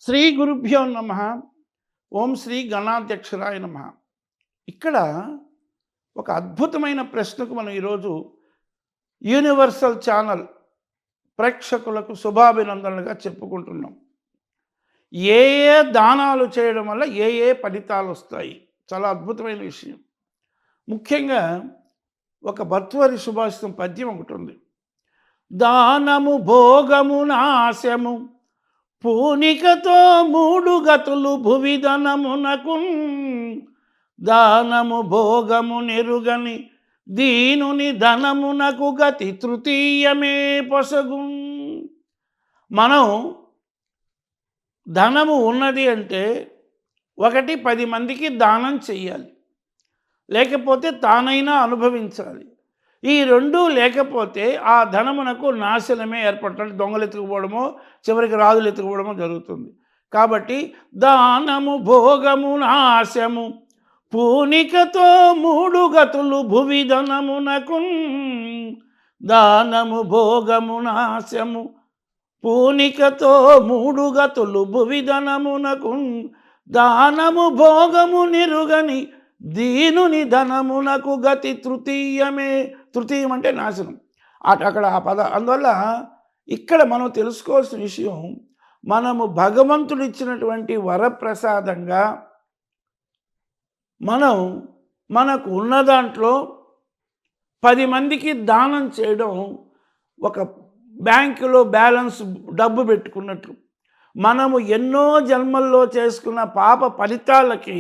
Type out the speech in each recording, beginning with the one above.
శ్రీ గురుభ్యో నమ. ఓం శ్రీ గణాధ్యక్షరాయ నమ. ఇక్కడ ఒక అద్భుతమైన ప్రశ్నకు మనం ఈరోజు యూనివర్సల్ ఛానల్ ప్రేక్షకులకు శుభాభినందనలుగా చెప్పుకుంటున్నాం. ఏ ఏ దానాలు చేయడం వల్ల ఏ ఏ ఫలితాలు వస్తాయి? చాలా అద్భుతమైన విషయం. ముఖ్యంగా ఒక భర్తృహరి సుభాషితం పద్యం ఒకటి ఉంది. దానము భోగము నాశము పూనికతో మూడు గతులు భువిధనమునకు, దానము భోగము నెరుగని దీనుని ధనమునకు గతి తృతీయమే పొసగు. మనం ధనము ఉన్నది అంటే ఒకటి 10 మందికి దానం చెయ్యాలి, లేకపోతే తానైనా అనుభవించాలి. ఈ రెండూ లేకపోతే ఆ ధనమునకు నాశనమే ఏర్పడటం, దొంగలు ఎత్తుకుపోవడమో చివరికి రాజులు ఎత్తుకుపోవడమో జరుగుతుంది. కాబట్టి దానము భోగము నాశము పూనికతో మూడు గతులు భువిధనమునకు, దానము భోగము నాశము పూనికతో మూడు గతులు భువిధనమునకు, దానము భోగము నిరుగని దీనుని ధనమునకు గతి తృతీయమే. తృతీయం అంటే నాశనం. అక్కడ ఆ పద. అందువల్ల ఇక్కడ మనం తెలుసుకోవాల్సిన విషయం, మనము భగవంతుడు ఇచ్చినటువంటి వరప్రసాదంగా మనకు ఉన్న దాంట్లో 10 మందికి దానం చేయడం ఒక బ్యాంకులో బ్యాలెన్స్ డబ్బు పెట్టుకున్నట్లు. మనము ఎన్నో జన్మల్లో చేసుకున్న పాప ఫలితాలకి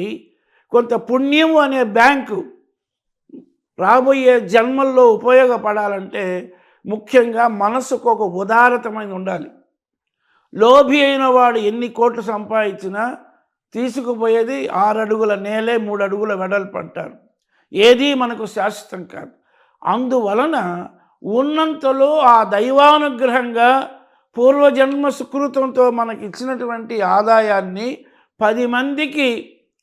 కొంత పుణ్యము అనే బ్యాంకు రాబోయే జన్మల్లో ఉపయోగపడాలంటే ముఖ్యంగా మనసుకు ఒక ఉదారతమైన ఉండాలి. లోభి అయిన వాడు ఎన్ని కోట్లు సంపాదించినా తీసుకుపోయేది 6 అడుగుల నేలే 3 అడుగుల వెడల్పు అంటారు. ఏదీ మనకు శాశ్వతం కాదు. అందువలన ఉన్నంతలో ఆ దైవానుగ్రహంగా పూర్వజన్మ సుకృతంతో మనకి ఇచ్చినటువంటి ఆదాయాన్ని 10 మందికి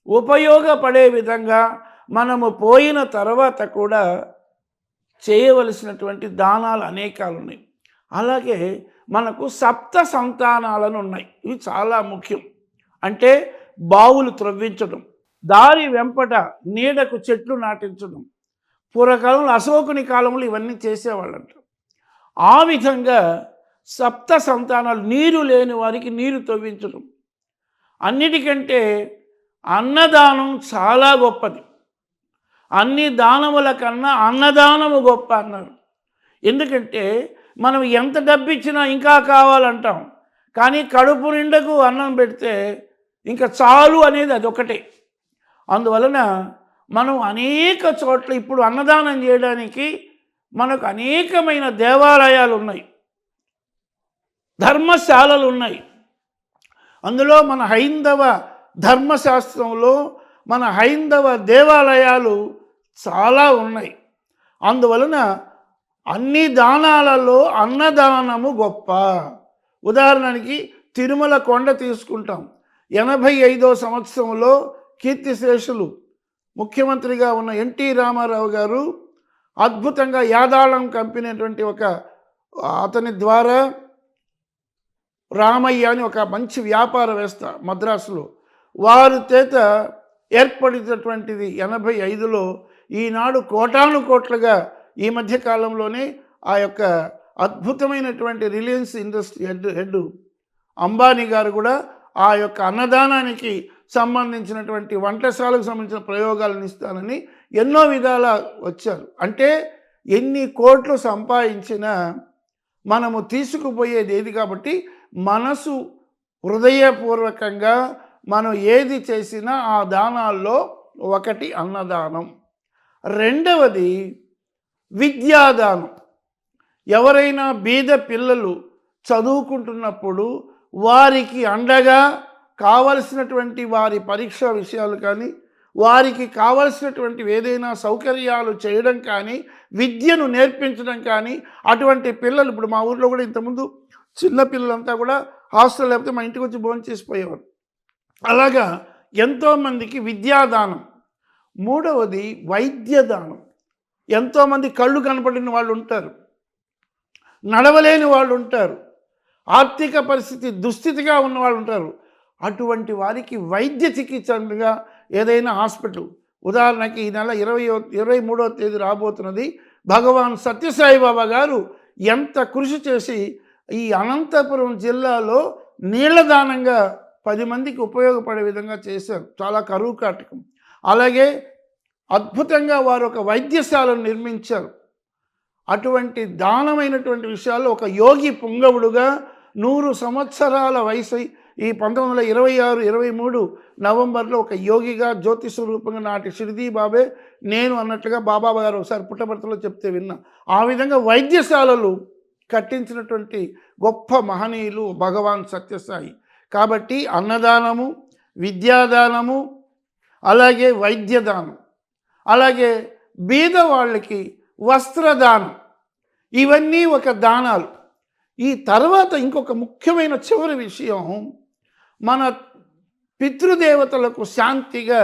ఉపయోగపడే విధంగా మనము పోయిన తర్వాత కూడా చేయవలసినటువంటి దానాలు అనేకాలు ఉన్నాయి. అలాగే మనకు సప్త సంతానాలను ఉన్నాయి. ఇవి చాలా ముఖ్యం. అంటే బావులు త్రవ్వించడం, దారి వెంపట నీడకు చెట్లు నాటించడం. పూర్వకాలంలో అశోకుని కాలంలో ఇవన్నీ చేసేవాళ్ళంట. ఆ విధంగా సప్త సంతానాలు, నీరు లేని వారికి నీరు తవ్వించడం. అన్నిటికంటే అన్నదానం చాలా గొప్పది. అన్ని దానముల కన్నా అన్నదానము గొప్ప అన్నారు. ఎందుకంటే మనం ఎంత డబ్బు ఇచ్చినా ఇంకా కావాలంటాం, కానీ కడుపు నిండకు అన్నం పెడితే ఇంకా చాలు అనేది అదొకటే. అందువలన మనం అనేక చోట్ల ఇప్పుడు అన్నదానం చేయడానికి మనకు అనేకమైన దేవాలయాలు ఉన్నాయి, ధర్మశాలలు ఉన్నాయి. అందులో మన హైందవ ధర్మశాస్త్రంలో మన హైందవ దేవాలయాలు చాలా ఉన్నాయి. అందువలన అన్ని దానాలలో అన్నదానము గొప్ప. ఉదాహరణకి తిరుమల కొండ తీసుకుంటాం. 85వ సంవత్సరంలో కీర్తిశేషులు ముఖ్యమంత్రిగా ఉన్న ఎన్టీ రామారావు గారు అద్భుతంగా యాదాళం కంపెనీ అటువంటి అతని ద్వారా రామయ్య అని ఒక మంచి వ్యాపారవేత్త మద్రాసులో, వారి చేత ఏర్పడినటువంటిది 85లో. ఈనాడు కోటాను కోట్లుగా ఈ మధ్యకాలంలోనే ఆ యొక్క అద్భుతమైనటువంటి రిలయన్స్ ఇండస్ట్రీ హెడ్ అంబానీ గారు కూడా ఆ యొక్క అన్నదానానికి సంబంధించినటువంటి వంటశాలకు సంబంధించిన ప్రయోగాలను ఇస్తానని ఎన్నో విధాలా వచ్చారు. అంటే ఎన్ని కోట్లు సంపాదించినా మనము తీసుకుపోయేది ఏది? కాబట్టి మనసు హృదయపూర్వకంగా మనం ఏది చేసినా ఆ దానాల్లో ఒకటి అన్నదానం. రెండవది విద్యాదానం. ఎవరైనా బీద పిల్లలు చదువుకుంటున్నప్పుడు వారికి అండగా కావలసినటువంటి వారి పరీక్ష విషయాలు కానీ, వారికి కావలసినటువంటి ఏదైనా సౌకర్యాలు చేయడం కానీ, విద్యను నేర్పించడం కానీ, అటువంటి పిల్లలు ఇప్పుడు మా ఊర్లో కూడా ఇంతకుముందు చిన్న పిల్లలంతా కూడా హాస్టల్ లేకపోతే మా ఇంటికి వచ్చి భోజనం చేసిపోయేవారు. అలాగా ఎంతోమందికి విద్యాదానం. మూడవది వైద్యదానం. ఎంతోమంది కళ్ళు కనపడిన వాళ్ళు ఉంటారు, నడవలేని వాళ్ళు ఉంటారు, ఆర్థిక పరిస్థితి దుస్థితిగా ఉన్న వాళ్ళు ఉంటారు. అటువంటి వారికి వైద్య చికిత్సగా ఏదైనా హాస్పిటల్, ఉదాహరణకి ఈ నెల 23వ తేదీ రాబోతున్నది, భగవాన్ సత్యసాయి బాబా గారు ఎంత కృషి చేసి ఈ అనంతపురం జిల్లాలో నీళ్ల దానంగా 10 మందికి ఉపయోగపడే విధంగా చేశారు. చాలా కరువు కాటకం. అలాగే అద్భుతంగా వారు ఒక వైద్యశాలను నిర్మించారు. అటువంటి దానమైనటువంటి విషయాల్లో ఒక యోగి పుంగవుడుగా 100 సంవత్సరాల వయసు ఈ 1926, 23 నవంబర్లో ఒక యోగిగా జ్యోతి స్వరూపంగా నాటి షిరిడీ బాబే నేను అన్నట్లుగా బాబా గారు ఒకసారి పుట్టపర్తిలో చెప్తే విన్నా. ఆ విధంగా వైద్యశాలలు కట్టించినటువంటి గొప్ప మహనీయులు భగవాన్ సత్యసాయి. కాబట్టి అన్నదానము, విద్యాదానము, అలాగే వైద్యదానం, అలాగే బీద వాళ్ళకి వస్త్రదానం, ఇవన్నీ ఒక దానాలు. ఈ తర్వాత ఇంకొక ముఖ్యమైన చివరి విషయం, మన పితృదేవతలకు శాంతిగా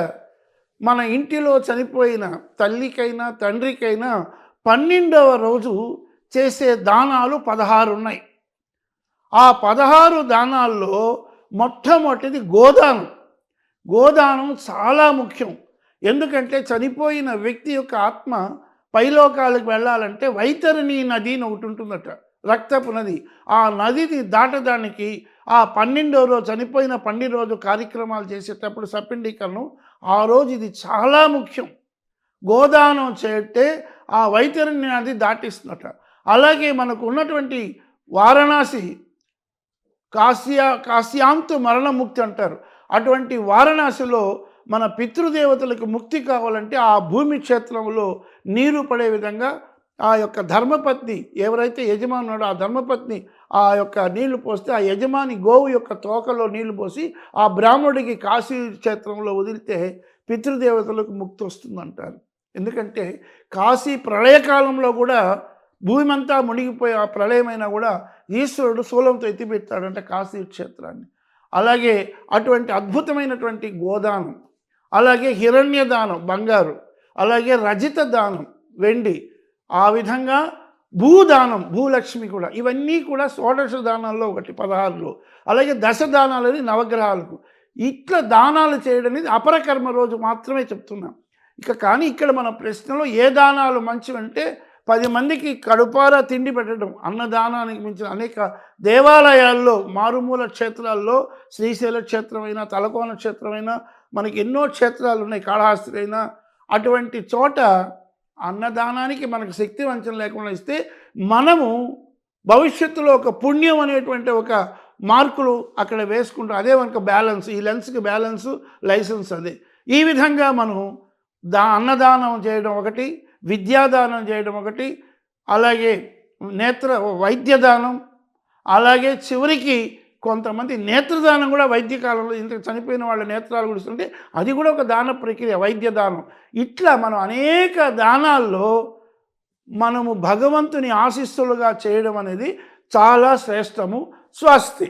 మన ఇంటిలో చనిపోయిన తల్లికైనా తండ్రికైనా 12వ రోజు చేసే దానాలు 16 ఉన్నాయి. ఆ 16 దానాల్లో మొట్టమొదటిది గోదానం. గోదానం చాలా ముఖ్యం. ఎందుకంటే చనిపోయిన వ్యక్తి యొక్క ఆత్మ పైలోకాలకు వెళ్ళాలంటే వైతరిణి నది అని ఒకటి ఉంటుందట, రక్తపు నది. ఆ నదిని దాటడానికి ఆ 12వ రోజు, చనిపోయిన 12 రోజు కార్యక్రమాలు చేసేటప్పుడు సపిండీకరణం, ఆ రోజు ఇది చాలా ముఖ్యం. గోదానం చేస్తే ఆ వైతరిణి నది దాటిస్తున్నట. అలాగే మనకు ఉన్నటువంటి వారణాసి, కాశ్యాంతు మరణముక్తి అంటారు. అటువంటి వారణాసిలో మన పితృదేవతలకు ముక్తి కావాలంటే ఆ భూమి క్షేత్రంలో నీరు పడే విధంగా ఆ యొక్క ధర్మపత్ని ఎవరైతే యజమానుడో ఆ ధర్మపత్ని ఆ యొక్క నీళ్లు పోస్తే ఆ యజమాని గోవు యొక్క తోకలో నీళ్లు పోసి ఆ బ్రాహ్మణుడికి కాశీ క్షేత్రంలో వదిలితే పితృదేవతలకు ముక్తి వస్తుందంటారు. ఎందుకంటే కాశీ ప్రళయకాలంలో కూడా భూమి అంతా మునిగిపోయి ఆ ప్రళయమైనా కూడా ఈశ్వరుడు శూలంతో ఎత్తిపెట్టాడంటే కాశీ క్షేత్రాన్ని. అలాగే అటువంటి అద్భుతమైనటువంటి గోదానం, అలాగే హిరణ్యదానం బంగారు, అలాగే రజిత దానం వెండి, ఆ విధంగా భూదానం భూలక్ష్మి కూడా, ఇవన్నీ కూడా షోడశ దానాల్లో ఒకటి 16లో. అలాగే దశ దానాలని నవగ్రహాలకు. ఇట్లా దానాలు చేయడం అనేది అపరకర్మ రోజు మాత్రమే చెప్తున్నాం. కానీ ఇక్కడ మన ప్రశ్నలో ఏ దానాలు మంచివంటే 10 మందికి కడుపారా తిండి పెట్టడం, అన్నదానానికి మించిన అనేక దేవాలయాల్లో, మారుమూల క్షేత్రాల్లో, శ్రీశైల క్షేత్రమైనా తలకోన క్షేత్రమైనా మనకి ఎన్నో క్షేత్రాలు ఉన్నాయి, కాళహస్తి అయినా, అటువంటి చోట అన్నదానానికి మనకు శక్తి వంచన లేకుండా ఇస్తే మనము భవిష్యత్తులో ఒక పుణ్యం అనేటువంటి ఒక మార్కులు అక్కడ వేసుకుంటాం. అదే మనకు బ్యాలెన్స్, ఈ లెన్స్కి బ్యాలెన్సు లైసెన్స్ అదే. ఈ విధంగా మనం అన్నదానం చేయడం ఒకటి, విద్యాదానం చేయడం ఒకటి, అలాగే వైద్యదానం, అలాగే చివరికి కొంతమంది నేత్రదానం కూడా వైద్యకాలంలో ఇంత చనిపోయిన వాళ్ళ నేత్రాలు గుడిస్తుంటే అది కూడా ఒక దాన ప్రక్రియ, వైద్యదానం. ఇట్లా మనం అనేక దానాల్లో మనము భగవంతుని ఆశీస్సులుగా చేయడం అనేది చాలా శ్రేష్టము. స్వస్తి.